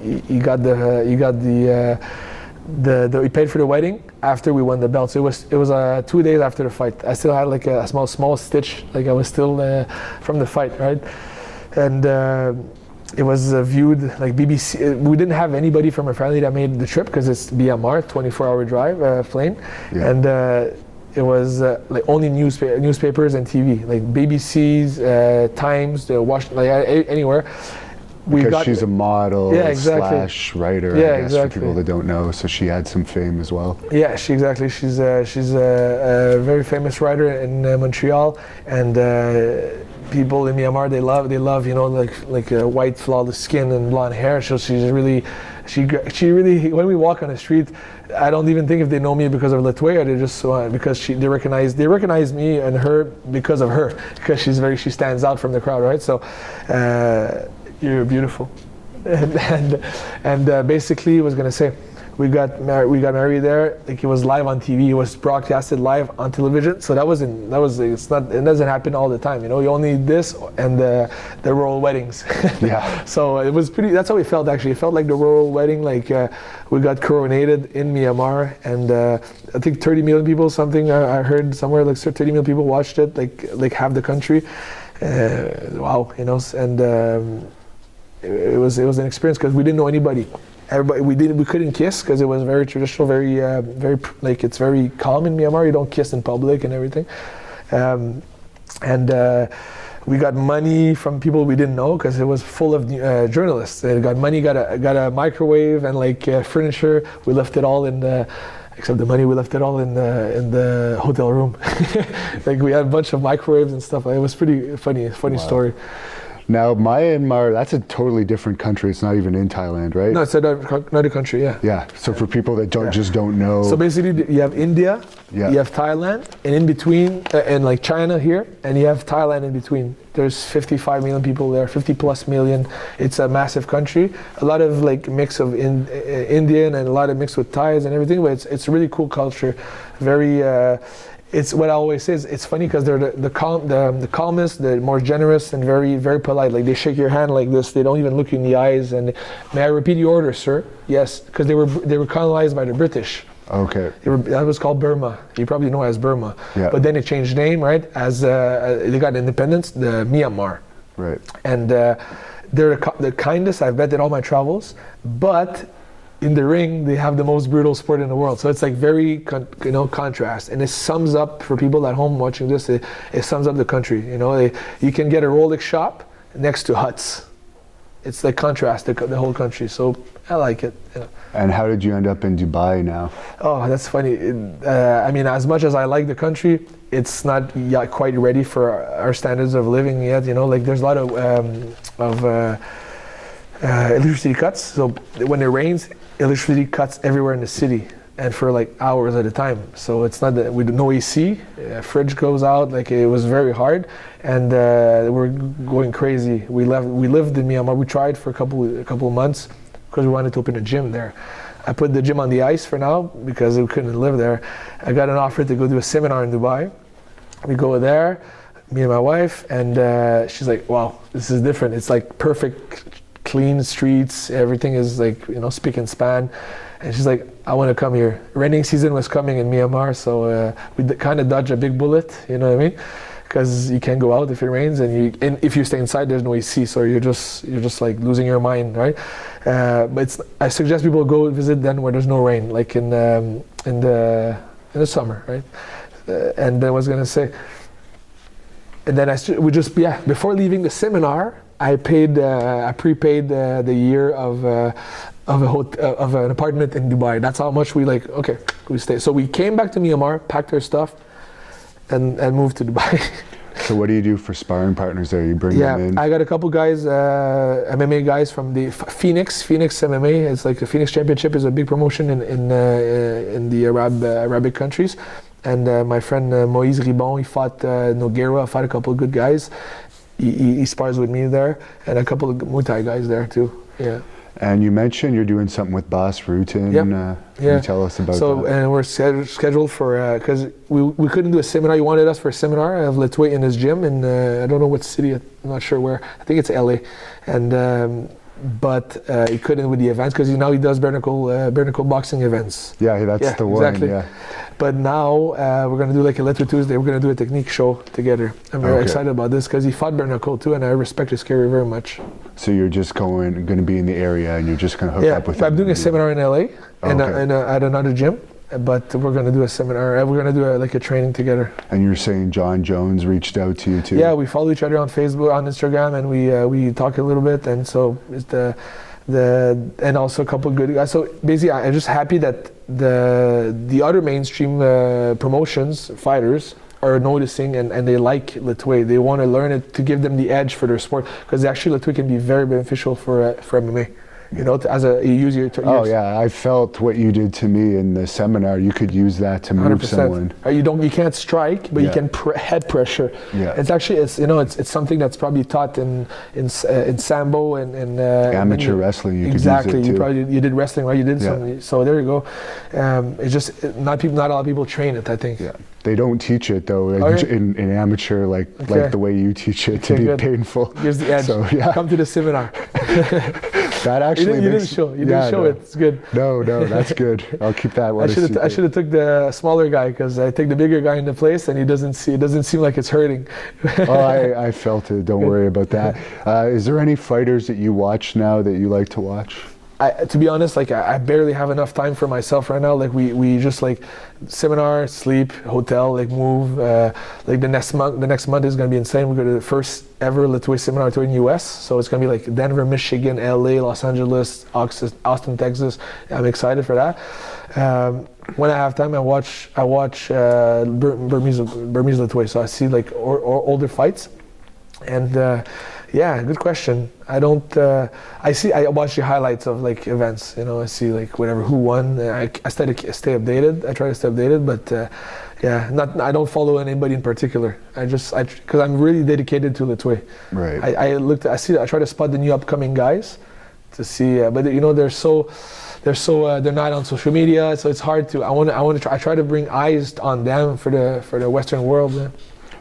S1: paid for the wedding after we won the belt. So it was 2 days after the fight. I still had like a small stitch, like I was still from the fight, right? And it was viewed like BBC. We didn't have anybody from our family that made the trip because it's Myanmar, 24-hour drive plane, and it was like only newspapers and TV, like BBC's, Times, anywhere.
S2: Because she's a model slash writer, I guess, for people that don't know, so she had some fame as well. Yeah, she's a very famous writer in Montreal, and
S1: people in Myanmar, they love, you know, like white flawless skin and blonde hair. So she really, when we walk on the street, I don't even think if they know me because of Lethwei, or they just because they recognize me and her because of her, because she stands out from the crowd, right? So you're beautiful, and basically I was gonna say, we got married there. Like, it was live on TV. It was broadcasted live on television. So it doesn't happen all the time. You know, you only need this and the royal weddings.
S2: Yeah.
S1: So it was pretty. That's how it felt actually. It felt like the royal wedding. Like we got coronated in Myanmar, and I think 30 million people. Something I heard somewhere, like 30 million people watched it. Like half the country. Wow, you know, and it was an experience because we didn't know anybody. Everybody, we couldn't kiss because it was very traditional, very like, it's very calm in Myanmar. You don't kiss in public and everything, and we got money from people we didn't know because it was full of journalists. They got money, got a microwave and like furniture. We left it all except the money. We left it all in the hotel room. Like, we had a bunch of microwaves and stuff. It was pretty funny wow. Story.
S2: Now, Myanmar, that's a totally different country. It's not even in Thailand, right?
S1: No, it's another country, yeah.
S2: Yeah, so for people that just don't know.
S1: So basically, you have India, you have Thailand, and in between, and like China here, and you have Thailand in between. There's 55 million people there, 50 plus million. It's a massive country. A lot of like mix of Indian and a lot of mix with Thais and everything, but it's a really cool culture. Very, it's what I always say is, it's funny because they're the calmest, the more generous, and very, very polite. Like, they shake your hand like this. They don't even look you in the eyes. And may I repeat your order, sir? Yes, because they were colonized by the British.
S2: Okay.
S1: That was called Burma. You probably know it as Burma.
S2: Yeah.
S1: But then it changed name, right? As they got independence, the Myanmar.
S2: Right.
S1: And they're the kindest I've met in all my travels, but in the ring, they have the most brutal sport in the world. So it's like very, contrast. And it sums up, for people at home watching this, it sums up the country. You know, you can get a Rolex shop next to huts. It's like contrast, the whole country. So I like it. Yeah.
S2: And how did you end up in Dubai now?
S1: Oh, that's funny. I mean, as much as I like the country, it's not yet quite ready for our standards of living yet. You know, like, there's a lot of electricity cuts. So when it rains, electricity cuts everywhere in the city, and for like hours at a time. So it's not that we do no AC, fridge goes out. Like, it was very hard, and we're going crazy. We lived in Myanmar. We tried for a couple of months because we wanted to open a gym there. I put the gym on the ice for now because we couldn't live there. I got an offer to go do a seminar in Dubai. We go there, me and my wife, and she's like, "Wow, this is different. It's like perfect." Clean streets, everything is like, speak and span. And she's like, I want to come here. Raining season was coming in Myanmar, so we kind of dodged a big bullet, you know what I mean? Because you can't go out if it rains, and if you stay inside, there's no AC, so you're just like losing your mind, right? But I suggest people go visit then where there's no rain, like in the summer, right? And I was gonna say, and then before leaving the seminar, I prepaid the year of an apartment in Dubai. That's how much we stay. So we came back to Myanmar, packed our stuff, and moved to Dubai.
S2: So what do you do for sparring partners there? You bring them in?
S1: I got a couple guys, MMA guys from the Phoenix MMA. It's like the Phoenix Championship is a big promotion in the Arabic countries. And my friend Moïse Ribon, he fought Nogueira, fought a couple of good guys. He spars with me there, and a couple of Muay Thai guys there too. Yeah.
S2: And you mentioned you're doing something with Boss Rutin. Can you tell us about that? So,
S1: and we're scheduled for, because we couldn't do a seminar. He wanted us for a seminar of Lethwei in his gym in, I don't know what city, I'm not sure where. I think it's LA. And, but he couldn't with the events because now he does bare knuckle boxing events.
S2: Yeah, that's the one. Exactly. Yeah.
S1: But now we're gonna do like a Lethwei Tuesday. We're gonna do a technique show together. I'm very excited about this because he fought bare knuckle too, and I respect his career very much.
S2: So you're just going to be in the area, and you're just gonna hook up with him.
S1: I'm doing a seminar in LA and at another gym. But we're going to do a seminar. We're going to do a training together.
S2: And you're saying John Jones reached out to you too? Yeah,
S1: we follow each other on Facebook, on Instagram, and we talk a little bit. And so it's and also a couple of good guys. So basically, I'm just happy that the other mainstream promotions, fighters, are noticing and they like Lethwei. They want to learn it to give them the edge for their sport, because actually Lethwei can be very beneficial for MMA. You know, as a you use your.
S2: Oh yeah, I felt what you did to me in the seminar. You could use that to move 100%. Someone.
S1: You can't strike, but you can head pressure.
S2: Yeah.
S1: It's actually it's something that's probably taught in sambo and
S2: amateur wrestling. You
S1: exactly.
S2: Could use it too.
S1: You did wrestling, right? You did something. So there you go. It's just not a lot of people train it, I think.
S2: Yeah. They don't teach it though in amateur like the way you teach it to be painful.
S1: Here's the edge. So, come to the seminar.
S2: That actually
S1: you didn't show it. It's good.
S2: No, that's good. I'll keep that one.
S1: I should have took the smaller guy, because I take the bigger guy into place and it doesn't seem like it's hurting.
S2: I felt it. Don't worry about that. Is there any fighters that you watch now that you like to watch?
S1: To be honest, like I barely have enough time for myself right now. Like we just like seminar, sleep, hotel, like move. Like the next month is gonna be insane. We go to the first ever Lethwei seminar tour in US. So it's gonna be like Denver, Michigan, LA, Los Angeles, Austin, Texas. I'm excited for that. When I have time, I watch Burmese Lethwei. So I see like older fights, and. Yeah, good question. I watch the highlights of like events. You know, I see like whatever who won. I stay updated. I try to stay updated, but I don't follow anybody in particular. Because I'm really dedicated to Lethwei.
S2: Right.
S1: I try to spot the new upcoming guys to see, but you know they're not on social media, so it's hard to. I try to bring eyes on them for the Western world. Man.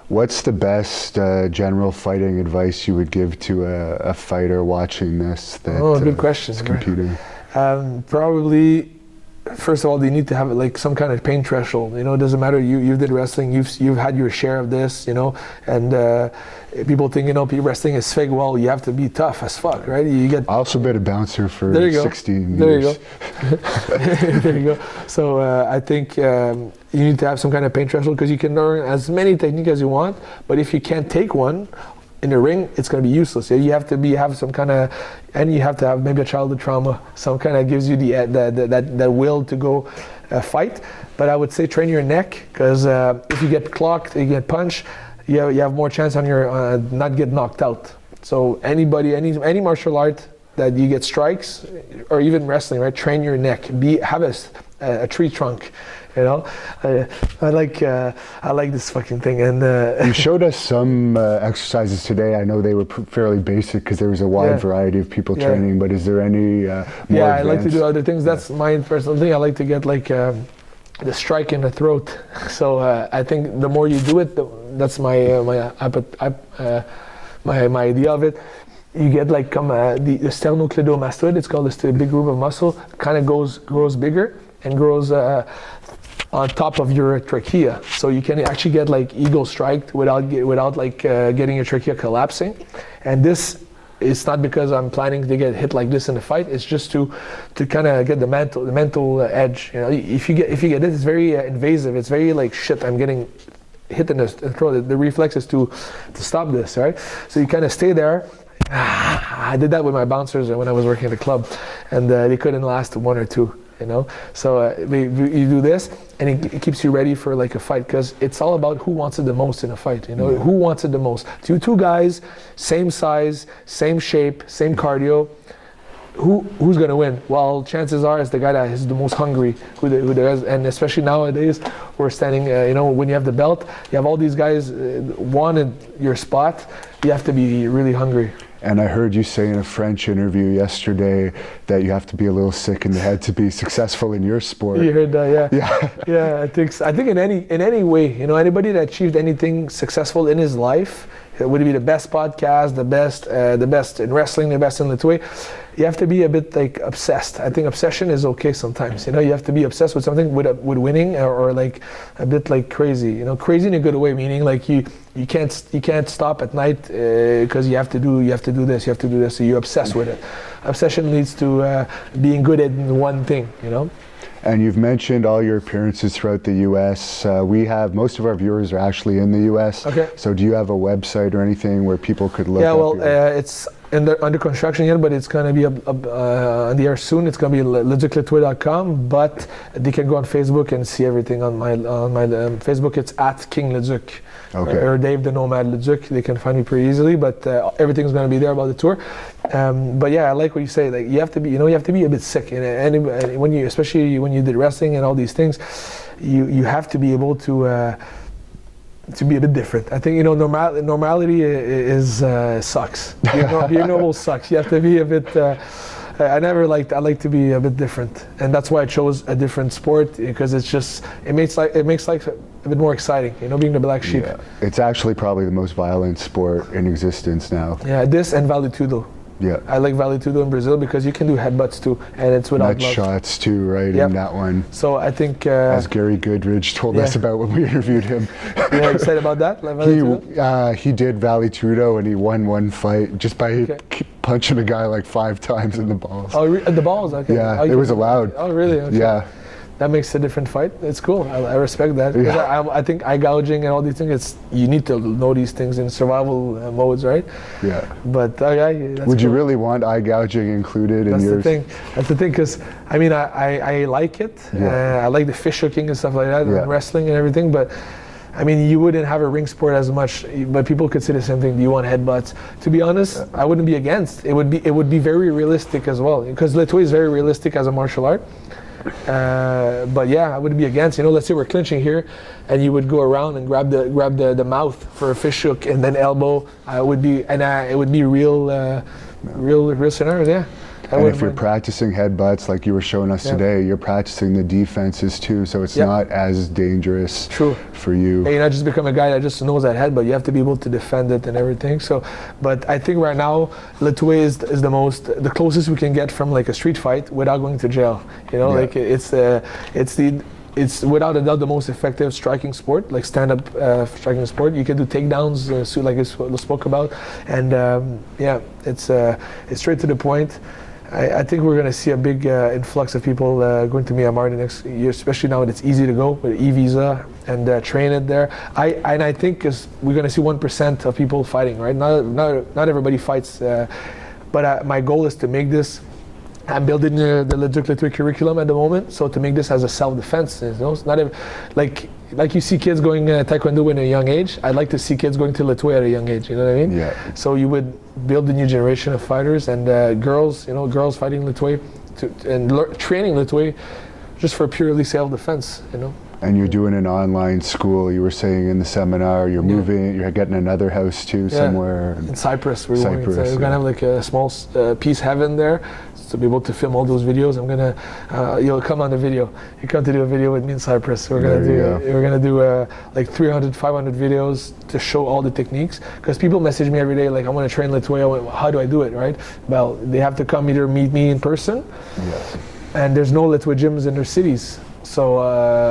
S2: What's the best general fighting advice you would give to a fighter watching this
S1: good question.
S2: Is competing?
S1: Probably, first of all, they need to have like some kind of pain threshold. You know, it doesn't matter. You did wrestling. You've had your share of this. You know, and people think wrestling is fake. Well, you have to be tough as fuck, right? You get.
S2: I also been a bouncer for 16 years.
S1: There you go. There you go. So I think you need to have some kind of pain threshold, because you can learn as many techniques as you want, but if you can't take one in the ring, it's going to be useless. You have to have some kind of, and you have to have maybe a childhood trauma, some kind of gives you that will to go fight. But I would say train your neck, because if you get clocked, you get punched, you have more chance on your not get knocked out. So any martial art that you get strikes, or even wrestling, right? Train your neck. Have a tree trunk. You know, I like this fucking thing. And
S2: you showed us some exercises today. I know they were fairly basic, because there was a wide variety of people training. But is there any more advanced?
S1: I like to do other things. That's my personal thing. I like to get like the strike in the throat. So I think the more you do it, that's my idea of it. You get like the sternocleidomastoid. It's called the big group of muscle. Kind of grows bigger and grows on top of your trachea, so you can actually get like eagle strike without like getting your trachea collapsing. And this, it's not because I'm planning to get hit like this in the fight. It's just to kind of get the mental edge. You know, if you get it, it's very invasive. It's very like shit. I'm getting hit in the throat. The reflex is to stop this, right? So you kind of stay there. I did that with my bouncers when I was working at the club, and they couldn't last 1 or 2. You know, so you do this, and it keeps you ready for like a fight, because it's all about who wants it the most in a fight. You know, who wants it the most? Two guys, same size, same shape, same cardio. Who's gonna win? Well, chances are it's the guy that is the most hungry. Who there is, and especially nowadays, we're standing. You know, when you have the belt, you have all these guys wanting your spot. You have to be really hungry.
S2: And I heard you say in a French interview yesterday that you have to be a little sick in the head to be successful in your sport.
S1: You heard that, yeah. Yeah, I think in any way, you know, anybody that achieved anything successful in his life, would it be the best podcast, the best in wrestling, the best in Lethwei, you have to be a bit like obsessed. I think obsession is okay sometimes. You know, you have to be obsessed with something, with winning, or like a bit like crazy. You know, crazy in a good way, meaning like you can't stop at night because you have to do this. So you're obsessed with it. Obsession leads to being good at one thing. You know.
S2: And you've mentioned all your appearances throughout the U.S. Most of our viewers are actually in the U.S.
S1: Okay.
S2: So do you have a website or anything where people could look?
S1: Yeah, well, it's under construction yet, but it's going to be on the air soon. It's going to be LeducLethwei.com, but they can go on Facebook and see everything on my Facebook. It's at King Leduc.
S2: Okay.
S1: Or Dave the Nomad Leduc. They can find me pretty easily, but everything's going to be there about the tour. But yeah, I like what you say. Like you have to be a bit sick, and when you, especially when you did wrestling and all these things, you have to be able to be a bit different. I think normality is sucks. Being normal sucks. You have to be a bit. I like to be a bit different, and that's why I chose a different sport, because it makes life a bit more exciting. Being the black sheep.
S2: Yeah. It's actually probably the most violent sport in existence now.
S1: Yeah, this and Vale Tudo.
S2: Yeah.
S1: I like Vale Tudo in Brazil because you can do headbutts too, and it's without
S2: nut
S1: gloves.
S2: shots too, right?
S1: Yep.
S2: In that one.
S1: So I think
S2: as Gary Goodridge told us about when we interviewed him.
S1: Yeah, excited about that? Like
S2: he did Vale Tudo and he won one fight just by punching a guy like 5 times in the balls.
S1: Oh, the balls? Okay.
S2: Yeah, it was allowed.
S1: Oh, really? Okay.
S2: Yeah.
S1: That makes a different fight. It's cool. I respect that.
S2: Yeah.
S1: I think eye gouging and all these things, you need to know these things in survival modes, right?
S2: Yeah.
S1: But that's
S2: would you
S1: cool.
S2: really want eye gouging included in yours?
S1: That's the thing, because I mean, I like it. I like the fish hooking and stuff like that, and wrestling and everything. But I mean, you wouldn't have a ring sport as much. But people could say the same thing. Do you want headbutts? To be honest, I wouldn't be against. It would be very realistic as well, because Lethwei is very realistic as a martial art. But yeah, I wouldn't be against. Let's say we're clinching here, and you would go around and grab the mouth for a fish hook, and then elbow. It would be real scenarios. Yeah.
S2: And if you're practicing headbutts like you were showing us today, you're practicing the defenses too, so it's not as dangerous for you.
S1: And you're not just become a guy that just knows that headbutt. You have to be able to defend it and everything. So, but I think right now, Lethwei is the closest we can get from like a street fight without going to jail. Like it's without a doubt the most effective striking sport, like stand-up striking sport. You can do takedowns, like we spoke about, and it's straight to the point. I think we're going to see a big influx of people going to Myanmar the next year, especially now that it's easy to go with e-visa and train it there. I think we're going to see 1% of people fighting, right? Not everybody fights, but my goal is to make this. I'm building the Leduc Lethwei curriculum at the moment, so to make this as a self-defense. It's not like you see kids going Taekwondo in a young age. I'd like to see kids going to Lethwei at a young age. You know what I mean?
S2: Yeah.
S1: So you would build a new generation of fighters and girls fighting Lethwei and training Lethwei just for purely self-defense.
S2: And you're doing an online school. You were saying in the seminar, you're moving. You're getting another house too somewhere
S1: in Cyprus. We're
S2: Cyprus,
S1: gonna have like a small peace heaven there, to be able to film all those videos. I'm gonna, you'll come on the video. You come to do a video with me in Cyprus. We're gonna do like 300, 500 videos to show all the techniques. Because people message me every day like, I want to train Lethwei. How do I do it, right? Well, they have to come either meet me in person, and there's no Lethwei gyms in their cities. So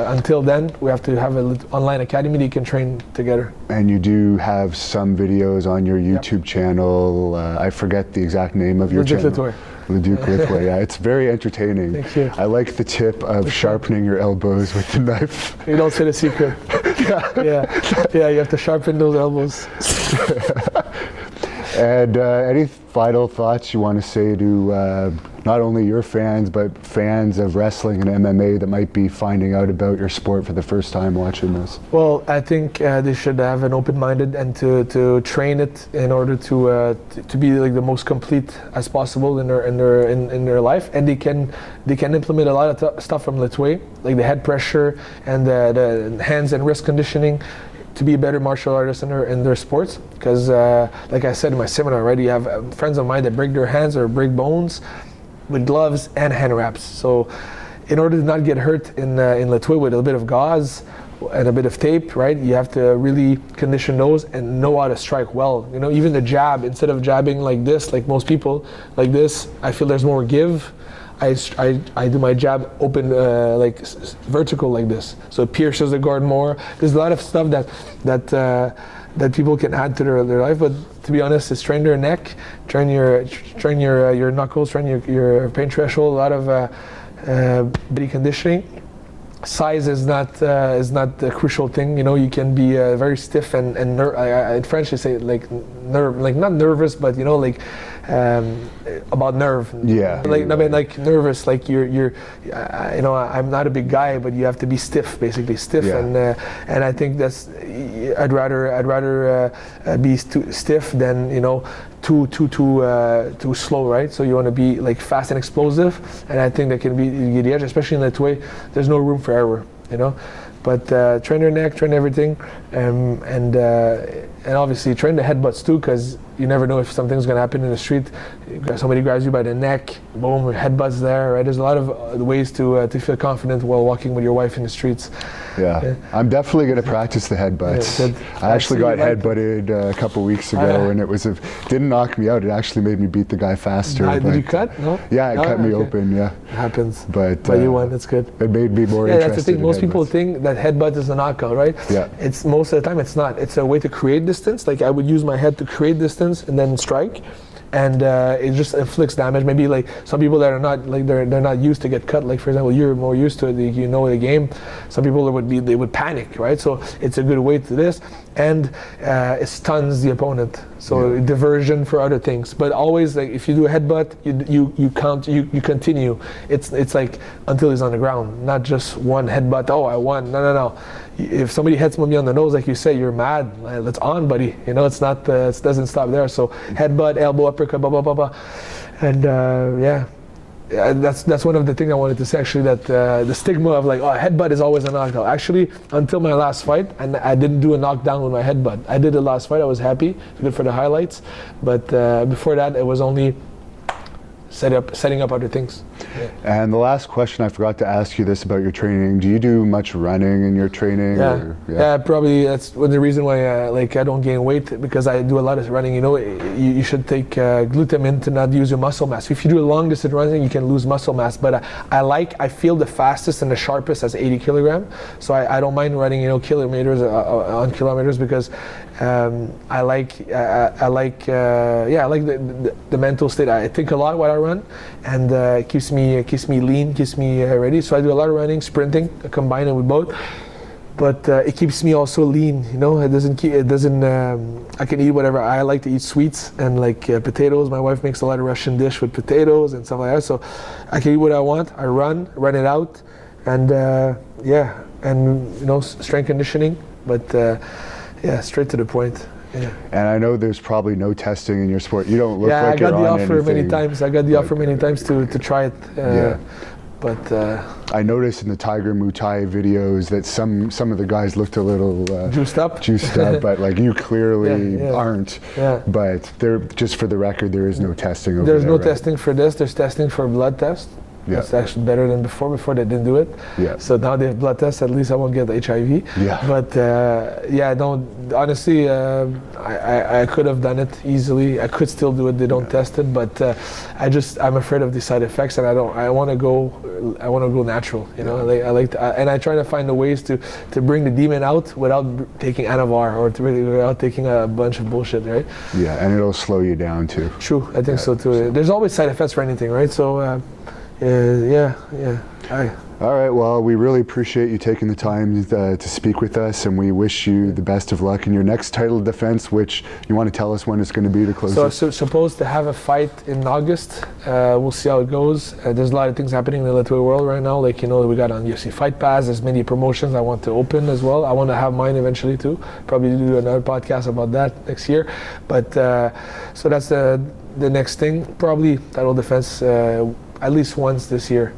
S1: until then, we have to have an online academy that you can train together.
S2: And you do have some videos on your YouTube channel. I forget the exact name of your channel.
S1: Lethwei.
S2: Leduc Lethwei. Yeah, it's very entertaining.
S1: Thank you.
S2: I like the tip of sharpening your elbows with the knife.
S1: You don't say the secret. Yeah, you have to sharpen those elbows.
S2: And any final thoughts you want to say to not only your fans, but fans of wrestling and MMA that might be finding out about your sport for the first time watching this?
S1: Well, I think they should have an open-minded and to train it in order to be like the most complete as possible in their life, and they can implement a lot of stuff from Lethwei, like the head pressure and the hands and wrist conditioning, to be a better martial artist in their sports. Because like I said in my seminar, right, you have friends of mine that break their hands or break bones with gloves and hand wraps. So in order to not get hurt in Lethwei with a bit of gauze and a bit of tape, right, you have to really condition those and know how to strike well. Even the jab, instead of jabbing like this, like most people, like this, I feel there's more give. I do my jab open, like vertical like this, so it pierces the guard more. There's a lot of stuff that people can add to their life, but to be honest, it's train their neck, train your knuckles, train your pain threshold, a lot of body conditioning, size is not the crucial thing. You know, you can be very stiff and in French they say like not nervous, but you know, like about nerve.
S2: Yeah.
S1: Like I mean, like nervous. Like you're you know, I'm not a big guy, but you have to be stiff, basically stiff.
S2: Yeah.
S1: And I think that's I'd rather be too stiff than, you know, too slow, right? So you want to be like fast and explosive, and I think that can be the edge, especially in Lethwei. There's no room for error, you know. But train your neck, train everything, and obviously train the headbutts too, because you never know if something's gonna happen in the street. Somebody grabs you by the neck, boom, headbutts there, right? There's a lot of ways to feel confident while walking with your wife in the streets.
S2: Yeah, I'm definitely going to practice the headbutts.
S1: Yeah,
S2: I actually got headbutted a couple weeks ago, and it didn't knock me out. It actually made me beat the guy faster.
S1: Did you cut? No.
S2: Yeah, it cut me open. Yeah,
S1: it happens.
S2: But
S1: you won. That's good.
S2: It made me more interested.
S1: Yeah, that's the thing. Most people think that headbutt is a knockout, right?
S2: Yeah.
S1: It's most of the time it's not. It's a way to create distance. Like I would use my head to create distance and then strike. And it just inflicts damage. Maybe like some people that are not like they're not used to get cut. Like for example, you're more used to it. You know the game. Some people they would panic, right? So it's a good way to this, and it stuns the opponent. So diversion for other things. But always like if you do a headbutt, you continue. It's like until he's on the ground, not just one headbutt. Oh, I won. No. If somebody hits me on the nose, like you say, you're mad. It's on, buddy. You know, it's not. It doesn't stop there. So headbutt, elbow, uppercut, blah blah blah blah, and that's one of the things I wanted to say. Actually, that the stigma of like, oh, headbutt is always a knockout. Actually, until my last fight, and I didn't do a knockdown with my headbutt. I did the last fight. I was happy. Good for the highlights. But before that, it was only setting up other things. Yeah.
S2: And the last question, I forgot to ask you this about your training. Do you do much running in your training?
S1: Yeah, probably that's the reason why like I don't gain weight, because I do a lot of running. You know, you should take glutamine to not use your muscle mass. If you do a long distance running, you can lose muscle mass. But I feel the fastest and the sharpest as 80 kilogram. So I don't mind running, you know, kilometers on kilometers, because I like the mental state. I think a lot while I run, and it keeps me lean, keeps me ready. So I do a lot of running, sprinting, combine it with both. But it keeps me also lean. You know, I can eat whatever. I like to eat sweets and like potatoes. My wife makes a lot of Russian dish with potatoes and stuff like that. So I can eat what I want. I run it out, and and you know, strength conditioning. But straight to the point. Yeah.
S2: And I know there's probably no testing in your sport. You don't look like you're on anything.
S1: I got the offer many times to try it. But
S2: I noticed in the Tiger Mui Thai videos that some of the guys looked a little
S1: juiced up,
S2: but like you clearly aren't.
S1: Yeah.
S2: But just for the record, there is no testing over
S1: There's
S2: there,
S1: no
S2: right?
S1: testing for this. There's testing for blood test.
S2: Yeah.
S1: It's actually better than before. Before they didn't do it.
S2: Yeah.
S1: So now they have blood tests. At least I won't get HIV.
S2: Yeah.
S1: But honestly, I could have done it easily. I could still do it. They don't test it, but I'm afraid of the side effects, and I want to go natural. You know, I like to, and I try to find the ways to bring the demon out without taking Anavar or without taking a bunch of bullshit, right?
S2: Yeah, and it'll slow you down too.
S1: True, I think so too. There's always side effects for anything, right? So.
S2: All right, well, we really appreciate you taking the time to speak with us, and we wish you the best of luck in your next title defense, which you want to tell us when it's going to be to close it?
S1: So supposed to have a fight in August. We'll see how it goes. There's a lot of things happening in the Lethwei world right now. Like, you know, we got on UFC Fight Pass. There's many promotions I want to open as well. I want to have mine eventually too. Probably do another podcast about that next year. But so that's the next thing. Probably title defense at least once this year.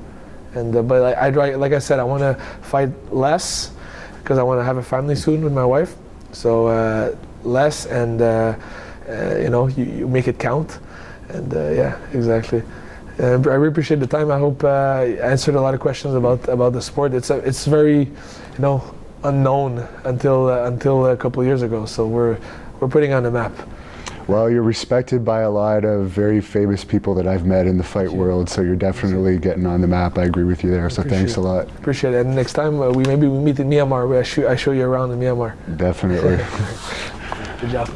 S1: And but like I said, I want to fight less because I want to have a family soon with my wife. So less, and you know, you make it count. And exactly. I really appreciate the time. I hope I answered a lot of questions about the sport. It's very, you know, unknown until a couple of years ago. So we're putting on the map.
S2: Well, you're respected by a lot of very famous people that I've met in the fight world, so you're definitely getting on the map. I agree with you there, so thanks a lot.
S1: Appreciate it. And next time we meet in Myanmar, where I show you around in Myanmar.
S2: Definitely.
S1: Good job.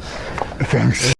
S2: Thanks.